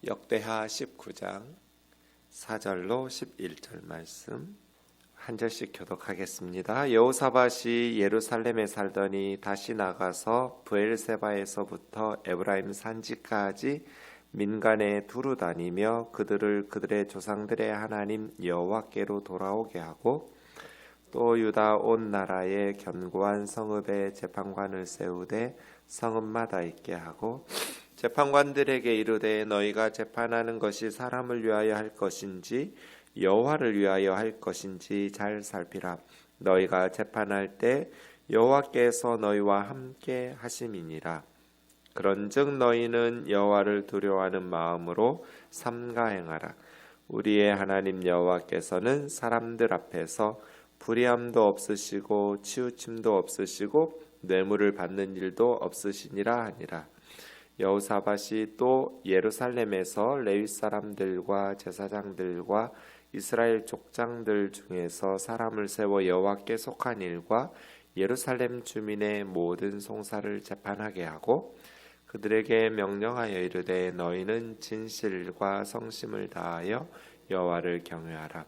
역대하 19장 4절로 11절 말씀 한 절씩 교독하겠습니다. 여호사밧이 예루살렘에 살더니 다시 나가서 브엘세바에서부터 에브라임 산지까지 민간에 두루 다니며 그들을 그들의 조상들의 하나님 여호와께로 돌아오게 하고 또 유다 온 나라에 견고한 성읍에 재판관을 세우되 성읍마다 있게 하고 재판관들에게 이르되 너희가 재판하는 것이 사람을 위하여 할 것인지 여호와를 위하여 할 것인지 잘 살피라. 너희가 재판할 때 여호와께서 너희와 함께 하심이니라. 그런즉 너희는 여호와를 두려워하는 마음으로 삼가 행하라. 우리의 하나님 여호와께서는 사람들 앞에서 불의함도 없으시고 치우침도 없으시고 뇌물을 받는 일도 없으시니라 하니라. 여호사밧이 또 예루살렘에서 레위 사람들과 제사장들과 이스라엘 족장들 중에서 사람을 세워 여호와께 속한 일과 예루살렘 주민의 모든 송사를 재판하게 하고 그들에게 명령하여 이르되 너희는 진실과 성심을 다하여 여호와를 경외하라.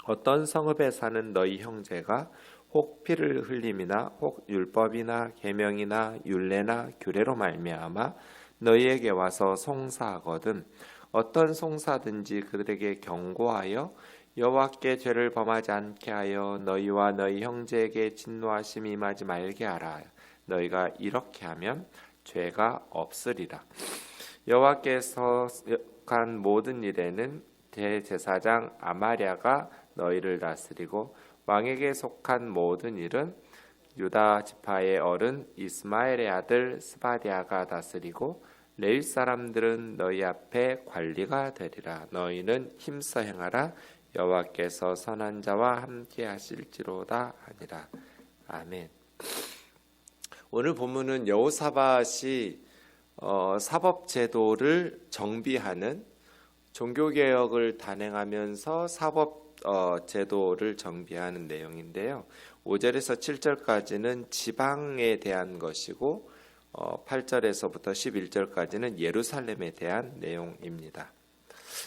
어떤 성읍에 사는 너희 형제가 혹 피를 흘림이나 혹 율법이나 계명이나 율례나 규례로 말미암아 너희에게 와서 송사하거든 어떤 송사든지 그들에게 경고하여 여호와께 죄를 범하지 않게 하여 너희와 너희 형제에게 진노하심이 임하지 말게 하라. 너희가 이렇게 하면 죄가 없으리라. 여호와께서 간 모든 일에는 대제사장 아마랴가 너희를 다스리고 왕에게 속한 모든 일은 유다 지파의 어른 이스마엘의 아들 스바디아가 다스리고 레위 사람들은 너희 앞에 관리가 되리라. 너희는 힘써 행하라. 여호와께서 선한 자와 함께 하실지로다 하니라. 아멘. 오늘 본문은 여호사밧이 사법제도를 정비하는 종교개혁을 단행하면서 사법제도를 정비하는 내용인데요. 5절에서 7절까지는 지방에 대한 것이고 8절에서부터 11절까지는 예루살렘에 대한 내용입니다.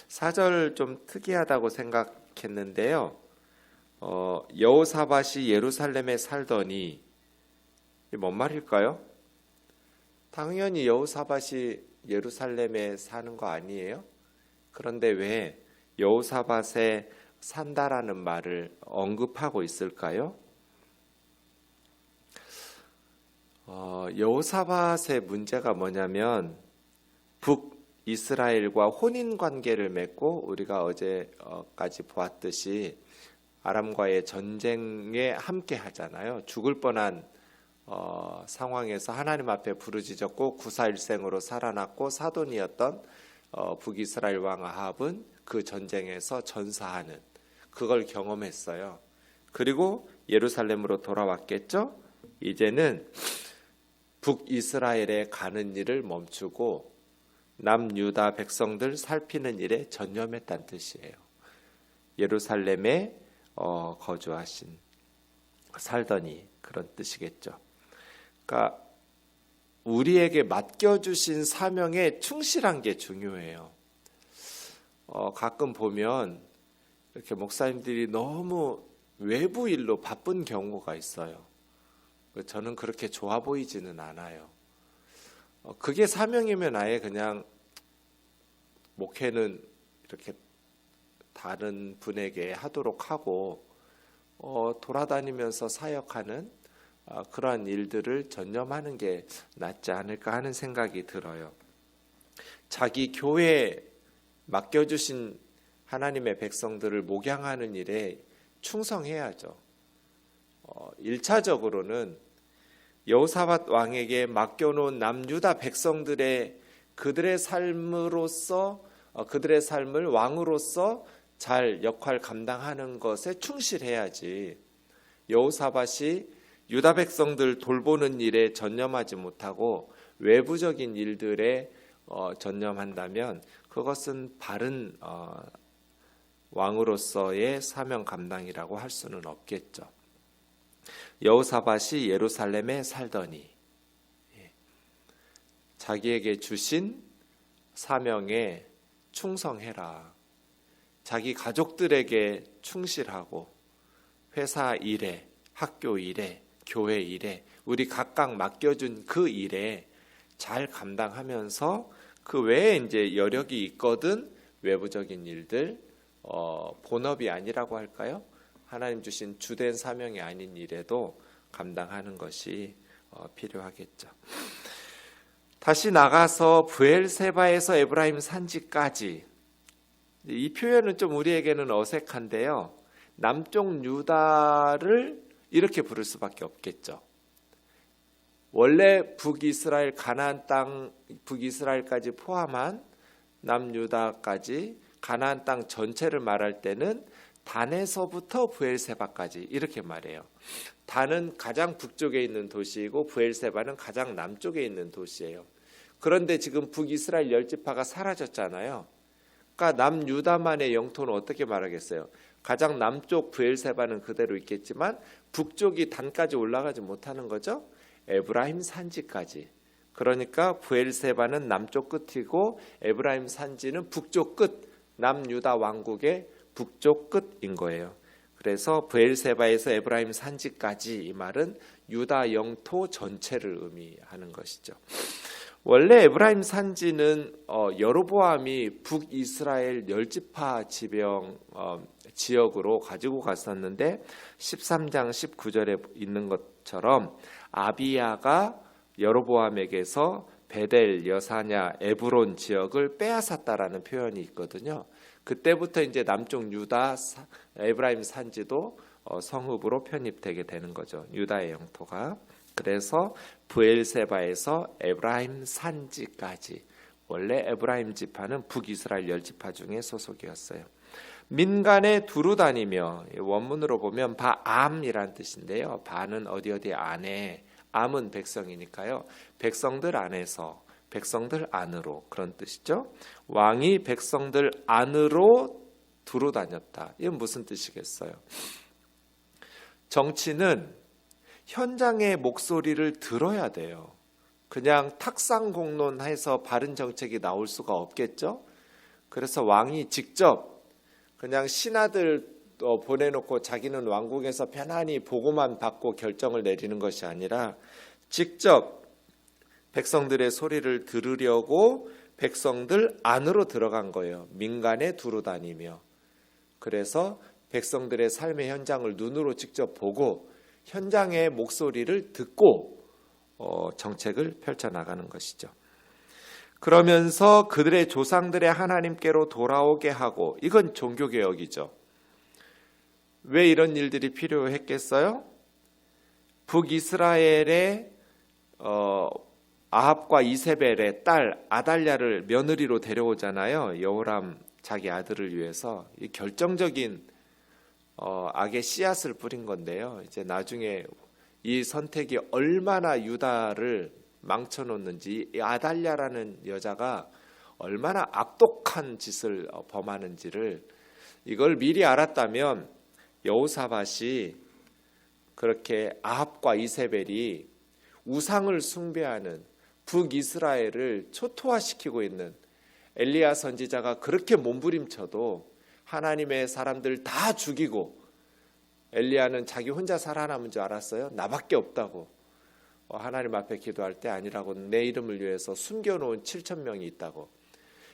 4절 좀 특이하다고 생각했는데요. 여호사밧이 예루살렘에 살더니 뭔 말일까요? 당연히 여호사밧이 예루살렘에 사는 거 아니에요? 그런데 왜 여호사밧에 산다라는 말을 언급하고 있을까요? 여호사밧의 문제가 뭐냐면 북이스라엘과 혼인관계를 맺고 우리가 어제까지 보았듯이 아람과의 전쟁에 함께 하잖아요. 죽을 뻔한 상황에서 하나님 앞에 부르짖었고 구사일생으로 살아났고 사돈이었던 북이스라엘 왕 아합은 그 전쟁에서 전사하는 그걸 경험했어요. 그리고 예루살렘으로 돌아왔겠죠. 이제는 북이스라엘에 가는 일을 멈추고 남유다 백성들 살피는 일에 전념했다는 뜻이에요. 예루살렘에 거주하신 살더니 그런 뜻이겠죠. 그러니까 우리에게 맡겨주신 사명에 충실한 게 중요해요. 가끔 보면 이렇게 목사님들이 너무 외부 일로 바쁜 경우가 있어요. 저는 그렇게 좋아 보이지는 않아요. 그게 사명이면 아예 그냥 목회는 이렇게 다른 분에게 하도록 하고 돌아다니면서 사역하는 그러한 일들을 전념하는 게 낫지 않을까 하는 생각이 들어요. 자기 교회에 맡겨주신 하나님의 백성들을 목양하는 일에 충성해야죠. 1차적으로는 여호사밧 왕에게 맡겨놓은 남유다 백성들의 그들의 삶을 왕으로서 잘 역할 감당하는 것에 충실해야지. 여호사밧이 유다 백성들 돌보는 일에 전념하지 못하고 외부적인 일들에 전념한다면 그것은 바른 왕으로서의 사명 감당이라고 할 수는 없겠죠. 여호사밧이 예루살렘에 살더니 자기에게 주신 사명에 충성해라. 자기 가족들에게 충실하고 회사 일에, 학교 일에, 교회 일에 우리 각각 맡겨준 그 일에 잘 감당하면서 그 외에 이제 여력이 있거든 외부적인 일들, 본업이 아니라고 할까요? 하나님 주신 주된 사명이 아닌 일에도 감당하는 것이 필요하겠죠. 다시 나가서 브엘세바에서 에브라임 산지까지, 이 표현은 좀 우리에게는 어색한데요. 남쪽 유다를 이렇게 부를 수밖에 없겠죠. 원래 북이스라엘 가나안 땅, 북이스라엘까지 포함한 남유다까지 가나안 땅 전체를 말할 때는 단에서부터 브엘세바까지 이렇게 말해요. 단은 가장 북쪽에 있는 도시이고 브엘세바는 가장 남쪽에 있는 도시예요. 그런데 지금 북이스라엘 10지파가 사라졌잖아요. 그러니까 남유다만의 영토는 어떻게 말하겠어요? 가장 남쪽 브엘세바는 그대로 있겠지만 북쪽이 단까지 올라가지 못하는 거죠. 에브라임 산지까지. 그러니까 브엘세바는 남쪽 끝이고 에브라임 산지는 북쪽 끝, 남유다 왕국의 북쪽 끝인 거예요. 그래서 브엘세바에서 에브라임 산지까지, 이 말은 유다 영토 전체를 의미하는 것이죠. 원래 에브라임 산지는 여로보암이 북이스라엘 10지파 지역으로 가지고 갔었는데 13장 19절에 있는 것처럼 아비야가 여로보암에게서 베델, 여사냐, 에브론 지역을 빼앗았다라는 표현이 있거든요. 그때부터 이제 남쪽 유다 에브라임 산지도 성읍으로 편입되게 되는 거죠. 유다의 영토가. 그래서 브엘세바에서 에브라임 산지까지, 원래 에브라임 지파는 북이스라엘 10지파 중에 소속이었어요. 민간에 두루 다니며, 원문으로 보면 바암이란 뜻인데요. 바는 어디 안에, 암은 백성이니까요. 백성들 안에서, 백성들 안으로, 그런 뜻이죠. 왕이 백성들 안으로 두루 다녔다. 이건 무슨 뜻이겠어요? 정치는 현장의 목소리를 들어야 돼요. 그냥 탁상공론해서 바른 정책이 나올 수가 없겠죠. 그래서 왕이 직접 그냥 신하들 보내놓고 자기는 왕궁에서 편안히 보고만 받고 결정을 내리는 것이 아니라 직접 백성들의 소리를 들으려고 백성들 안으로 들어간 거예요. 민간에 두루 다니며. 그래서 백성들의 삶의 현장을 눈으로 직접 보고 현장의 목소리를 듣고 정책을 펼쳐나가는 것이죠. 그러면서 그들의 조상들의 하나님께로 돌아오게 하고, 이건 종교개혁이죠. 왜 이런 일들이 필요했겠어요? 북이스라엘의 아합과 이세벨의 딸 아달랴를 며느리로 데려오잖아요. 여호람 자기 아들을 위해서. 이 결정적인 악의 씨앗을 뿌린 건데요. 이제 나중에 이 선택이 얼마나 유다를 망쳐놓는지, 이 아달랴라는 여자가 얼마나 악독한 짓을 범하는지를, 이걸 미리 알았다면 여호사밧이 그렇게 아합과 이세벨이 우상을 숭배하는 북이스라엘을 초토화시키고 있는, 엘리야 선지자가 그렇게 몸부림쳐도 하나님의 사람들 다 죽이고, 엘리야는 자기 혼자 살아남은 줄 알았어요. 나밖에 없다고. 하나님 앞에 기도할 때 아니라고, 내 이름을 위해서 숨겨놓은 7,000명이 있다고.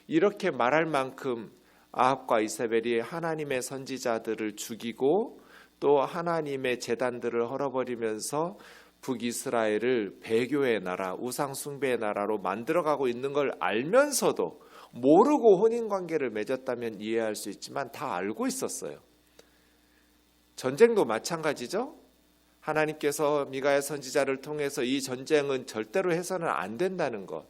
이렇게 말할 만큼 아합과 이세벨이 하나님의 선지자들을 죽이고 또 하나님의 제단들을 헐어버리면서 북이스라엘을 배교의 나라, 우상 숭배의 나라로 만들어가고 있는 걸 알면서도, 모르고 혼인관계를 맺었다면 이해할 수 있지만 다 알고 있었어요. 전쟁도 마찬가지죠. 하나님께서 미가야 선지자를 통해서 이 전쟁은 절대로 해서는 안 된다는 것,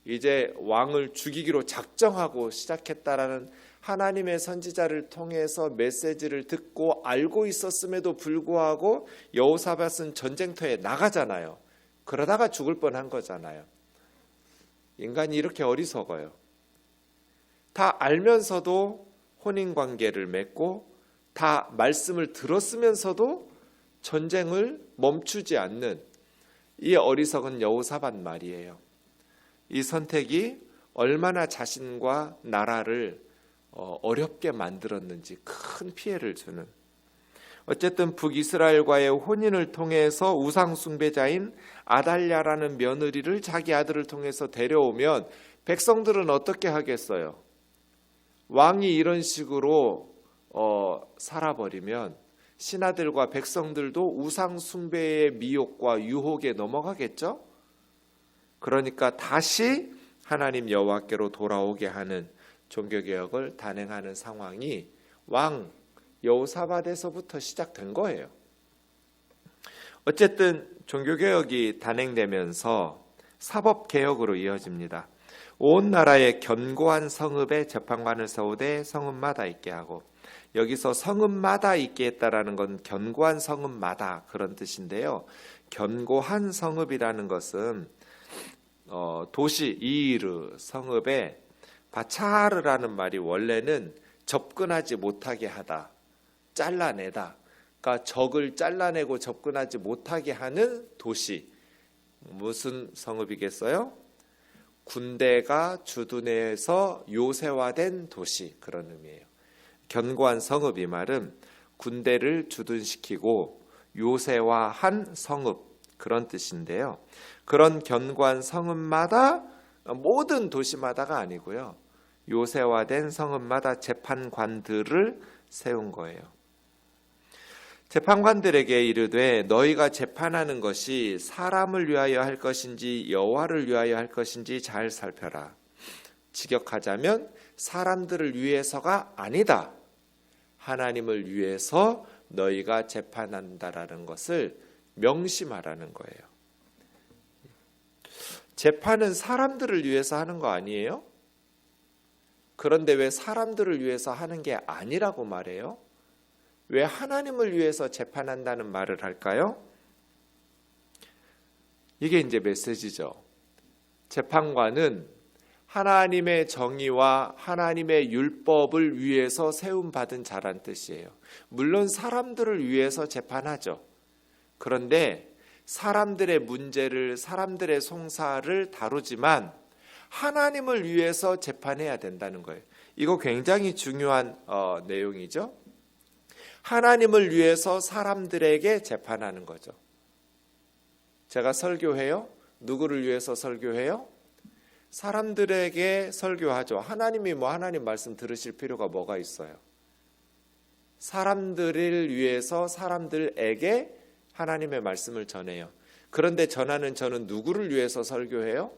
이제 왕을 죽이기로 작정하고 시작했다라는 하나님의 선지자를 통해서 메시지를 듣고 알고 있었음에도 불구하고 여호사밧은 전쟁터에 나가잖아요. 그러다가 죽을 뻔한 거잖아요. 인간이 이렇게 어리석어요. 다 알면서도 혼인관계를 맺고, 다 말씀을 들었으면서도 전쟁을 멈추지 않는 이 어리석은 여호사밧 말이에요. 이 선택이 얼마나 자신과 나라를 어렵게 만들었는지 큰 피해를 주는. 어쨌든 북이스라엘과의 혼인을 통해서 우상 숭배자인 아달랴라는 며느리를 자기 아들을 통해서 데려오면 백성들은 어떻게 하겠어요? 왕이 이런 식으로 살아버리면 신하들과 백성들도 우상 숭배의 미혹과 유혹에 넘어가겠죠? 그러니까 다시 하나님 여호와께로 돌아오게 하는 종교개혁을 단행하는 상황이 왕 여호사밧에서부터 시작된 거예요. 어쨌든 종교개혁이 단행되면서 사법개혁으로 이어집니다. 온 나라에 견고한 성읍에 재판관을 세우되 성읍마다 있게 하고, 여기서 성읍마다 있게 했다라는 건 견고한 성읍마다 그런 뜻인데요. 견고한 성읍이라는 것은 도시 이르 성읍에 바차르라는 말이 원래는 접근하지 못하게 하다, 잘라내다. 그러니까 적을 잘라내고 접근하지 못하게 하는 도시. 무슨 성읍이겠어요? 군대가 주둔해서 요새화된 도시, 그런 의미예요. 견고한 성읍, 이 말은 군대를 주둔시키고 요새화한 성읍, 그런 뜻인데요. 그런 견고한 성읍마다, 모든 도시마다가 아니고요, 요새화된 성읍마다 재판관들을 세운 거예요. 재판관들에게 이르되 너희가 재판하는 것이 사람을 위하여 할 것인지 여호와를 위하여 할 것인지 잘 살펴라. 직역하자면 사람들을 위해서가 아니다, 하나님을 위해서 너희가 재판한다라는 것을 명심하라는 거예요. 재판은 사람들을 위해서 하는 거 아니에요? 그런데 왜 사람들을 위해서 하는 게 아니라고 말해요? 왜 하나님을 위해서 재판한다는 말을 할까요? 이게 이제 메시지죠. 재판관은 하나님의 정의와 하나님의 율법을 위해서 세움받은 자란 뜻이에요. 물론 사람들을 위해서 재판하죠. 그런데 사람들의 문제를, 사람들의 송사를 다루지만 하나님을 위해서 재판해야 된다는 거예요. 이거 굉장히 중요한 내용이죠. 하나님을 위해서 사람들에게 재판하는 거죠. 제가 설교해요? 누구를 위해서 설교해요? 사람들에게 설교하죠. 하나님이 하나님 말씀 들으실 필요가 뭐가 있어요? 사람들을 위해서 사람들에게 하나님의 말씀을 전해요. 그런데 저는 누구를 위해서 설교해요?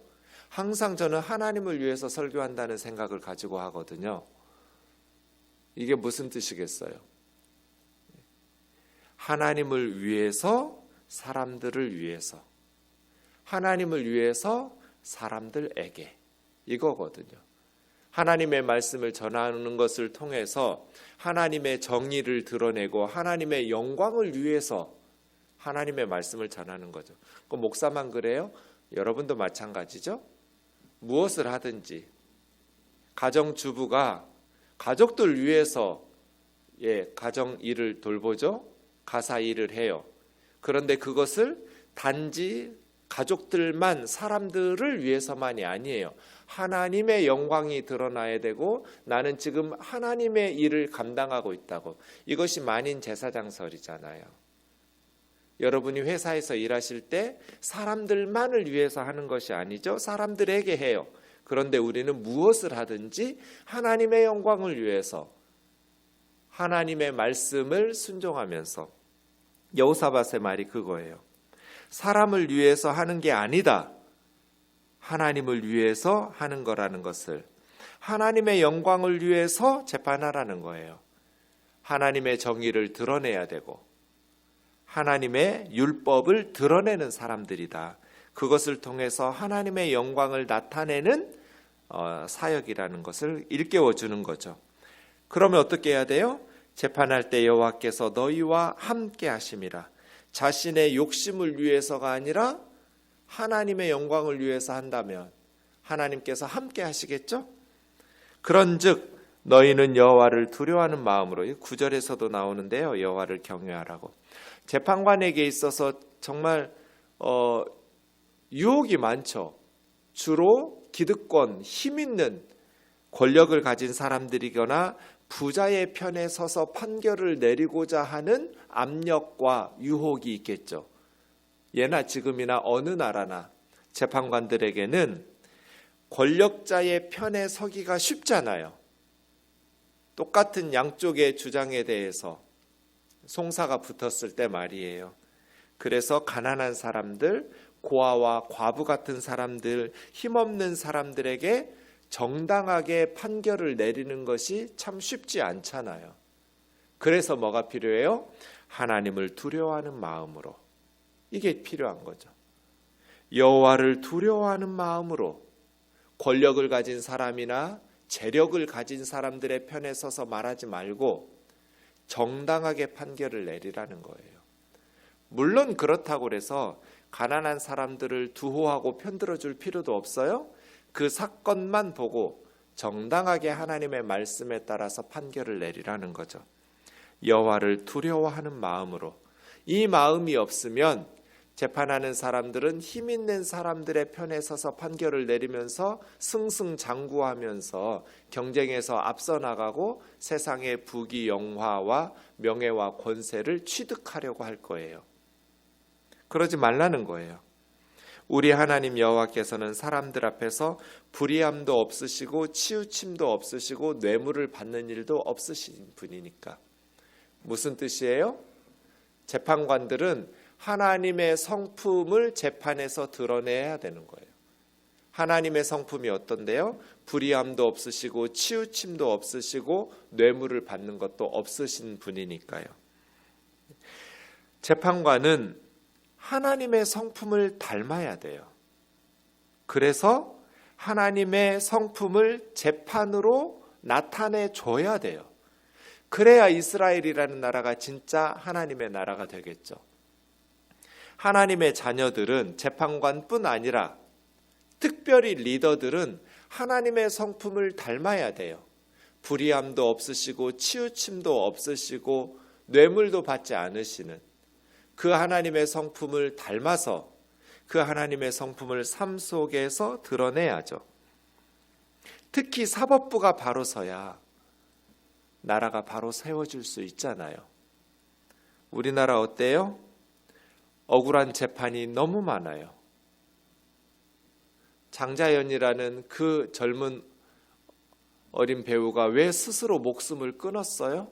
항상 저는 하나님을 위해서 설교한다는 생각을 가지고 하거든요. 이게 무슨 뜻이겠어요? 하나님을 위해서, 사람들을 위해서, 하나님을 위해서 사람들에게, 이거거든요. 하나님의 말씀을 전하는 것을 통해서 하나님의 정의를 드러내고 하나님의 영광을 위해서 하나님의 말씀을 전하는 거죠. 그 목사만 그래요? 여러분도 마찬가지죠? 무엇을 하든지 가정주부가 가족들 위해서 가정 일을 돌보죠. 가사 일을 해요. 그런데 그것을 단지 가족들만, 사람들을 위해서만이 아니에요. 하나님의 영광이 드러나야 되고 나는 지금 하나님의 일을 감당하고 있다고. 이것이 만인 제사장설이잖아요. 여러분이 회사에서 일하실 때 사람들만을 위해서 하는 것이 아니죠. 사람들에게 해요. 그런데 우리는 무엇을 하든지 하나님의 영광을 위해서, 하나님의 말씀을 순종하면서. 여호사밧의 말이 그거예요. 사람을 위해서 하는 게 아니다, 하나님을 위해서 하는 거라는 것을, 하나님의 영광을 위해서 재판하라는 거예요. 하나님의 정의를 드러내야 되고 하나님의 율법을 드러내는 사람들이다. 그것을 통해서 하나님의 영광을 나타내는 사역이라는 것을 일깨워주는 거죠. 그러면 어떻게 해야 돼요? 재판할 때 여호와께서 너희와 함께 하심이라. 자신의 욕심을 위해서가 아니라 하나님의 영광을 위해서 한다면 하나님께서 함께 하시겠죠? 그런즉 너희는 여호와를 두려워하는 마음으로, 9절에서도 나오는데요, 여호와를 경외하라고. 재판관에게 있어서 정말 유혹이 많죠. 주로 기득권, 힘 있는 권력을 가진 사람들이거나 부자의 편에 서서 판결을 내리고자 하는 압력과 유혹이 있겠죠. 예나 지금이나 어느 나라나 재판관들에게는 권력자의 편에 서기가 쉽잖아요. 똑같은 양쪽의 주장에 대해서 송사가 붙었을 때 말이에요. 그래서 가난한 사람들, 고아와 과부 같은 사람들, 힘없는 사람들에게 정당하게 판결을 내리는 것이 참 쉽지 않잖아요. 그래서 뭐가 필요해요? 하나님을 두려워하는 마음으로. 이게 필요한 거죠. 여호와를 두려워하는 마음으로 권력을 가진 사람이나 재력을 가진 사람들의 편에 서서 말하지 말고 정당하게 판결을 내리라는 거예요. 물론 그렇다고 해서 가난한 사람들을 두호하고 편들어 줄 필요도 없어요. 그 사건만 보고 정당하게 하나님의 말씀에 따라서 판결을 내리라는 거죠. 여호와를 두려워하는 마음으로. 이 마음이 없으면 재판하는 사람들은 힘 있는 사람들의 편에 서서 판결을 내리면서 승승장구하면서 경쟁에서 앞서 나가고 세상의 부귀 영화와 명예와 권세를 취득하려고 할 거예요. 그러지 말라는 거예요. 우리 하나님 여호와께서는 사람들 앞에서 불의함도 없으시고 치우침도 없으시고 뇌물을 받는 일도 없으신 분이니까. 무슨 뜻이에요? 재판관들은 하나님의 성품을 재판에서 드러내야 되는 거예요. 하나님의 성품이 어떤데요? 불의함도 없으시고 치우침도 없으시고 뇌물을 받는 것도 없으신 분이니까요. 재판관은 하나님의 성품을 닮아야 돼요. 그래서 하나님의 성품을 재판으로 나타내 줘야 돼요. 그래야 이스라엘이라는 나라가 진짜 하나님의 나라가 되겠죠. 하나님의 자녀들은 재판관뿐 아니라 특별히 리더들은 하나님의 성품을 닮아야 돼요. 불의함도 없으시고 치우침도 없으시고 뇌물도 받지 않으시는 그 하나님의 성품을 닮아서 그 하나님의 성품을 삶 속에서 드러내야죠. 특히 사법부가 바로 서야 나라가 바로 세워질 수 있잖아요. 우리나라 어때요? 억울한 재판이 너무 많아요. 장자연이라는 그 젊은 어린 배우가 왜 스스로 목숨을 끊었어요?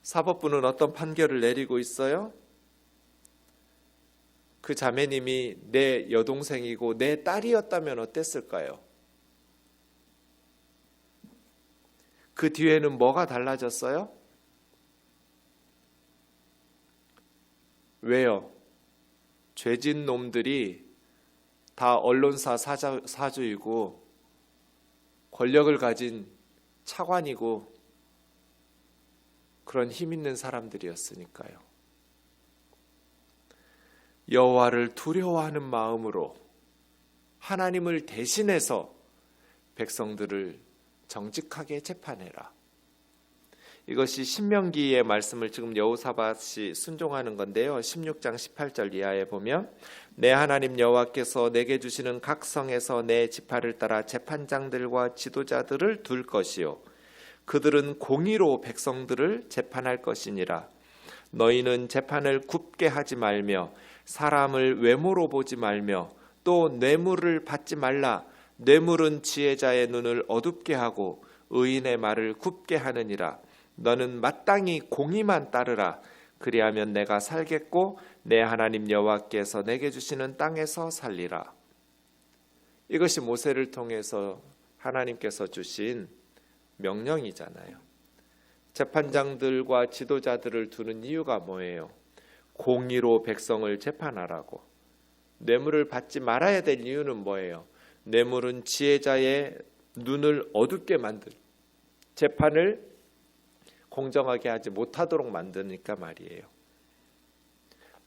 사법부는 어떤 판결을 내리고 있어요? 그 자매님이 내 여동생이고 내 딸이었다면 어땠을까요? 그 뒤에는 뭐가 달라졌어요? 왜요? 죄진 놈들이 다 언론사 사주이고 권력을 가진 차관이고 그런 힘 있는 사람들이었으니까요. 여호와를 두려워하는 마음으로 하나님을 대신해서 백성들을 정직하게 재판해라. 이것이 신명기의 말씀을 지금 여호사밧이 순종하는 건데요. 16장 18절 이하에 보면 내 하나님 여호와께서 내게 주시는 각 성에서 내 지파를 따라 재판장들과 지도자들을 둘 것이요 그들은 공의로 백성들을 재판할 것이니라. 너희는 재판을 굽게 하지 말며 사람을 외모로 보지 말며 또 뇌물을 받지 말라. 뇌물은 지혜자의 눈을 어둡게 하고 의인의 말을 굽게 하느니라. 너는 마땅히 공의만 따르라. 그리하면 내가 살겠고 내 하나님 여호와께서 내게 주시는 땅에서 살리라. 이것이 모세를 통해서 하나님께서 주신 명령이잖아요. 재판장들과 지도자들을 두는 이유가 뭐예요? 공의로 백성을 재판하라고. 뇌물을 받지 말아야 될 이유는 뭐예요? 뇌물은 지혜자의 눈을 어둡게 만들, 재판을 공정하게 하지 못하도록 만드니까 말이에요.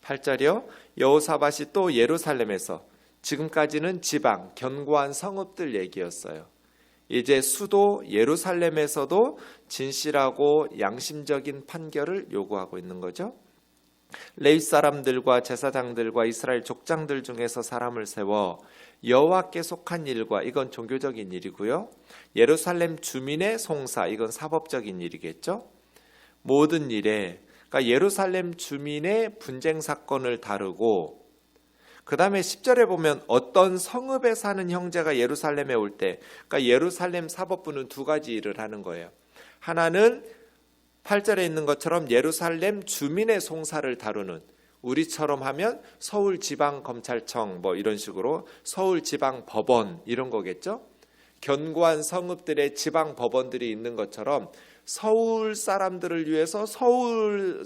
8절이요. 여호사밧이 또 예루살렘에서, 지금까지는 지방, 견고한 성읍들 얘기였어요. 이제 수도 예루살렘에서도 진실하고 양심적인 판결을 요구하고 있는 거죠. 레위 사람들과 제사장들과 이스라엘 족장들 중에서 사람을 세워 여호와께 속한 일과, 이건 종교적인 일이고요. 예루살렘 주민의 송사, 이건 사법적인 일이겠죠. 모든 일에, 그러니까 예루살렘 주민의 분쟁 사건을 다루고, 그 다음에 10절에 보면 어떤 성읍에 사는 형제가 예루살렘에 올 때, 그러니까 예루살렘 사법부는 두 가지 일을 하는 거예요. 하나는 8절에 있는 것처럼 예루살렘 주민의 송사를 다루는, 우리처럼 하면 서울지방검찰청 뭐 이런 식으로 서울지방법원 이런 거겠죠. 견고한 성읍들의 지방법원들이 있는 것처럼 서울 사람들을 위해서 서울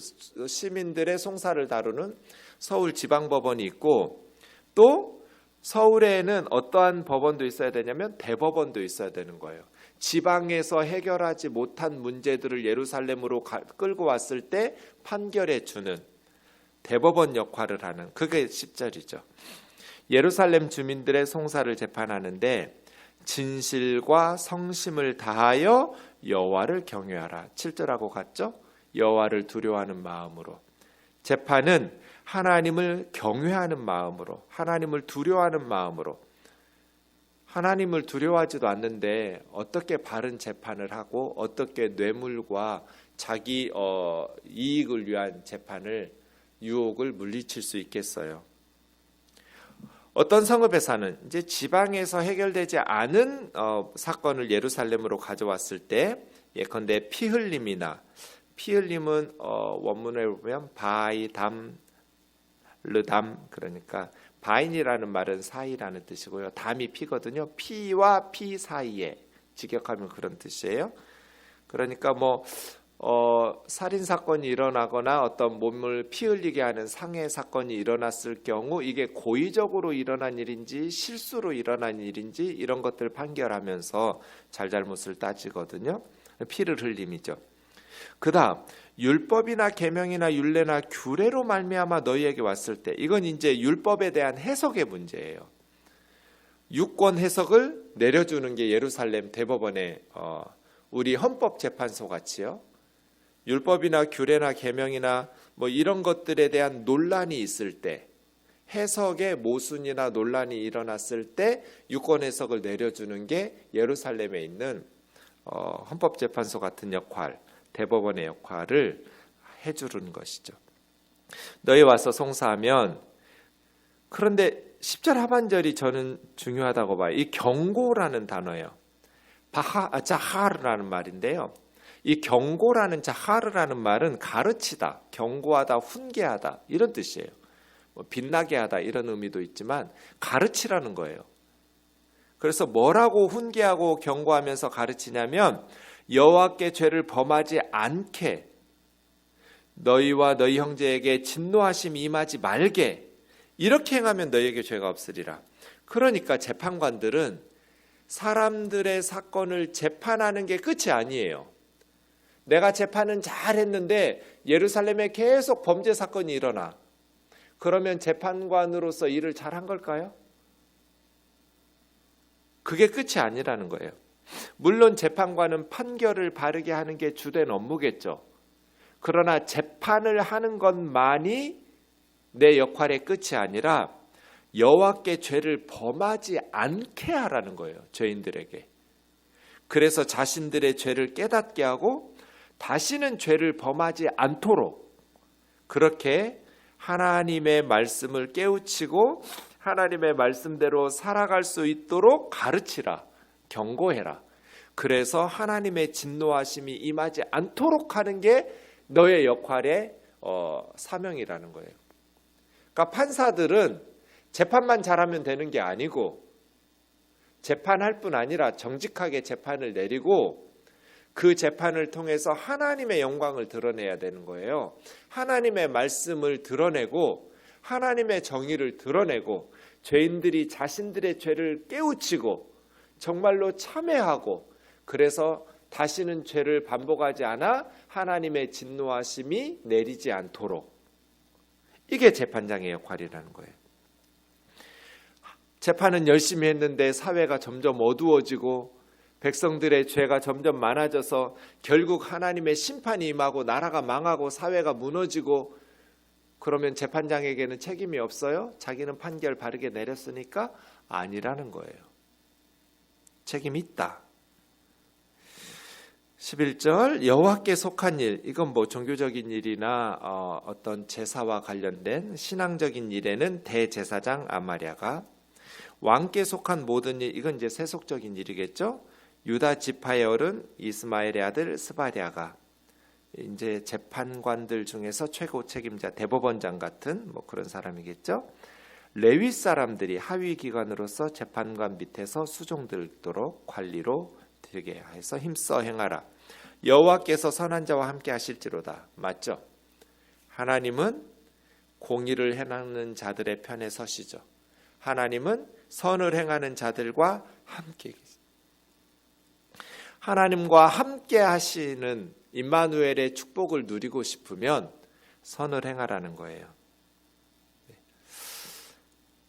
시민들의 송사를 다루는 서울지방법원이 있고, 또 서울에는 어떠한 법원도 있어야 되냐면 대법원도 있어야 되는 거예요. 지방에서 해결하지 못한 문제들을 예루살렘으로 끌고 왔을 때 판결해 주는 대법원 역할을 하는, 그게 10절이죠. 예루살렘 주민들의 송사를 재판하는데 진실과 성심을 다하여 여호와를 경외하라. 7절하고 같죠? 여호와를 두려워하는 마음으로. 재판은 하나님을 경외하는 마음으로, 하나님을 두려워하는 마음으로. 하나님을 두려워하지도 않는데 어떻게 바른 재판을 하고 어떻게 뇌물과 자기 이익을 위한 재판을, 유혹을 물리칠 수 있겠어요. 어떤 성읍에 사는, 이제 지방에서 해결되지 않은 사건을 예루살렘으로 가져왔을 때, 예컨대 피 흘림이나, 피 흘림은 원문에 보면 바이담 르담, 그러니까 바인이라는 말은 사이라는 뜻이고요. 담이 피거든요. 피와 피 사이에, 직역하면 그런 뜻이에요. 그러니까 뭐 살인 사건이 일어나거나 어떤 몸을 피 흘리게 하는 상해 사건이 일어났을 경우 이게 고의적으로 일어난 일인지 실수로 일어난 일인지 이런 것들 판결하면서 잘잘못을 따지거든요. 피를 흘림이죠. 그다음 율법이나 계명이나 율례나 규례로 말미암아 너희에게 왔을 때, 이건 이제 율법에 대한 해석의 문제예요. 유권 해석을 내려주는 게 예루살렘 대법원의 우리 헌법재판소 같이요. 율법이나 규례나 계명이나 뭐 이런 것들에 대한 논란이 있을 때, 해석의 모순이나 논란이 일어났을 때 유권 해석을 내려주는 게 예루살렘에 있는 헌법재판소 같은 역할, 대법원의 역할을 해주는 것이죠. 너희 와서 송사하면, 그런데 10절 하반절이 저는 중요하다고 봐요. 이 경고라는 단어예요. 자하르라는 말인데요. 이 경고라는 자하르라는 말은 가르치다, 경고하다, 훈계하다 이런 뜻이에요. 뭐 빛나게 하다 이런 의미도 있지만 가르치라는 거예요. 그래서 뭐라고 훈계하고 경고하면서 가르치냐면, 여호와께 죄를 범하지 않게, 너희와 너희 형제에게 진노하심이 임하지 말게, 이렇게 행하면 너희에게 죄가 없으리라. 그러니까 재판관들은 사람들의 사건을 재판하는 게 끝이 아니에요. 내가 재판은 잘했는데 예루살렘에 계속 범죄 사건이 일어나. 그러면 재판관으로서 일을 잘한 걸까요? 그게 끝이 아니라는 거예요. 물론 재판관은 판결을 바르게 하는 게 주된 업무겠죠. 그러나 재판을 하는 것만이 내 역할의 끝이 아니라 여호와께 죄를 범하지 않게 하라는 거예요. 죄인들에게. 그래서 자신들의 죄를 깨닫게 하고 다시는 죄를 범하지 않도록, 그렇게 하나님의 말씀을 깨우치고 하나님의 말씀대로 살아갈 수 있도록 가르치라, 경고해라. 그래서 하나님의 진노하심이 임하지 않도록 하는 게 너의 역할의 사명이라는 거예요. 그러니까 판사들은 재판만 잘하면 되는 게 아니고, 재판할 뿐 아니라 정직하게 재판을 내리고 그 재판을 통해서 하나님의 영광을 드러내야 되는 거예요. 하나님의 말씀을 드러내고 하나님의 정의를 드러내고 죄인들이 자신들의 죄를 깨우치고 정말로 참회하고, 그래서 다시는 죄를 반복하지 않아 하나님의 진노하심이 내리지 않도록, 이게 재판장의 역할이라는 거예요. 재판은 열심히 했는데 사회가 점점 어두워지고 백성들의 죄가 점점 많아져서 결국 하나님의 심판이 임하고 나라가 망하고 사회가 무너지고 그러면 재판장에게는 책임이 없어요? 자기는 판결 바르게 내렸으니까? 아니라는 거예요. 책임이 있다. 11절 여호와께 속한 일, 이건 뭐 종교적인 일이나 어떤 제사와 관련된 신앙적인 일에는 대제사장 아마랴가, 왕께 속한 모든 일, 이건 이제 세속적인 일이겠죠. 유다 지파의 어른 이스마엘의 아들 스바랴가, 이제 재판관들 중에서 최고 책임자, 대법원장 같은 뭐 그런 사람이겠죠. 레위 사람들이 하위 기관으로서 재판관 밑에서 수종들도록 관리로 되게 해서 힘써 행하라. 여호와께서 선한 자와 함께 하실지로다. 맞죠? 하나님은 공의를 행하는 자들의 편에 서시죠. 하나님은 선을 행하는 자들과 함께 계십니다. 하나님과 함께 하시는 임마누엘의 축복을 누리고 싶으면 선을 행하라는 거예요.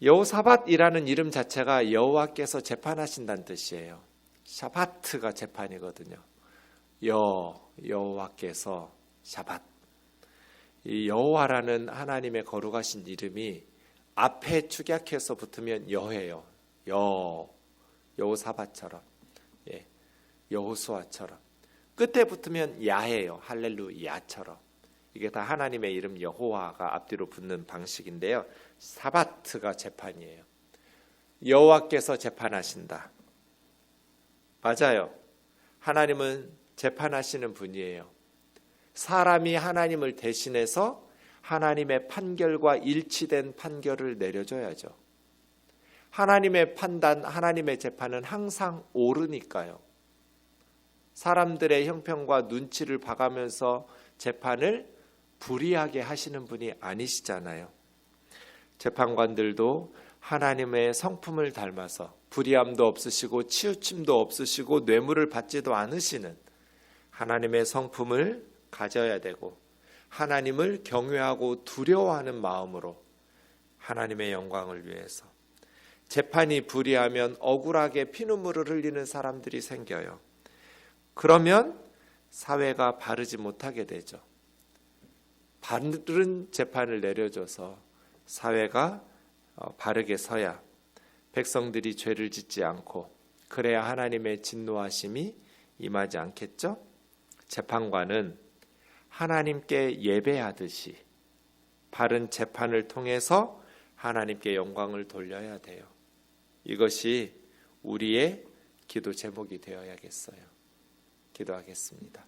여호사밧이라는 이름 자체가 여호와께서 재판하신다는 뜻이에요. 샤바트가 재판이거든요. 여호와께서 샤밧. 이 여호와라는 하나님의 거룩하신 이름이 앞에 축약해서 붙으면 여예요. 여호사밧처럼, 여호수아처럼. 끝에 붙으면 야예요. 할렐루야처럼. 이게 다 하나님의 이름 여호와가 앞뒤로 붙는 방식인데요. 사바트가 재판이에요. 여호와께서 재판하신다. 맞아요. 하나님은 재판하시는 분이에요. 사람이 하나님을 대신해서 하나님의 판결과 일치된 판결을 내려줘야죠. 하나님의 판단, 하나님의 재판은 항상 옳으니까요. 사람들의 형평과 눈치를 봐가면서 재판을 불이하게 하시는 분이 아니시잖아요. 재판관들도 하나님의 성품을 닮아서 불의함도 없으시고 치우침도 없으시고 뇌물을 받지도 않으시는 하나님의 성품을 가져야 되고, 하나님을 경외하고 두려워하는 마음으로 하나님의 영광을 위해서. 재판이 불의하면 억울하게 피눈물을 흘리는 사람들이 생겨요. 그러면 사회가 바르지 못하게 되죠. 바른 재판을 내려줘서 사회가 바르게 서야 백성들이 죄를 짓지 않고, 그래야 하나님의 진노하심이 임하지 않겠죠? 재판관은 하나님께 예배하듯이 바른 재판을 통해서 하나님께 영광을 돌려야 돼요. 이것이 우리의 기도 제목이 되어야겠어요. 기도하겠습니다.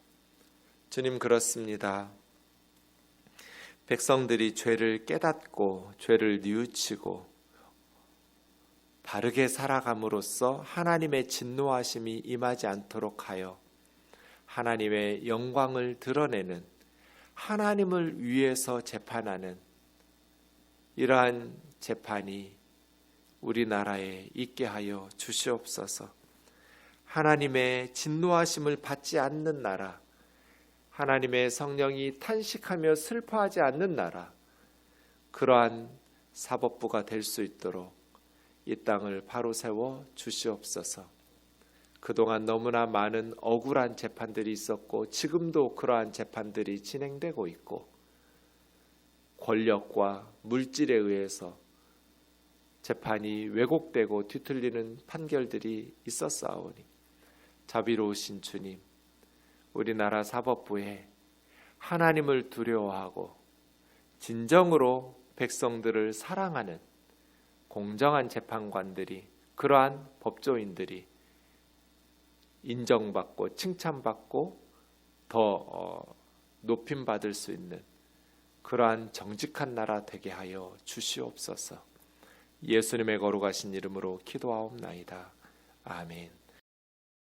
주님, 그렇습니다. 백성들이 죄를 깨닫고 죄를 뉘우치고 바르게 살아감으로써 하나님의 진노하심이 임하지 않도록 하여 하나님의 영광을 드러내는, 하나님을 위해서 재판하는 이러한 재판이 우리나라에 있게 하여 주시옵소서. 하나님의 진노하심을 받지 않는 나라, 하나님의 성령이 탄식하며 슬퍼하지 않는 나라, 그러한 사법부가 될 수 있도록 이 땅을 바로 세워 주시옵소서. 그동안 너무나 많은 억울한 재판들이 있었고 지금도 그러한 재판들이 진행되고 있고, 권력과 물질에 의해서 재판이 왜곡되고 뒤틀리는 판결들이 있었사오니, 자비로우신 주님, 우리나라 사법부에 하나님을 두려워하고 진정으로 백성들을 사랑하는 공정한 재판관들이, 그러한 법조인들이 인정받고 칭찬받고 더 높임받을 수 있는 그러한 정직한 나라 되게 하여 주시옵소서. 예수님의 거룩하신 이름으로 기도하옵나이다. 아멘.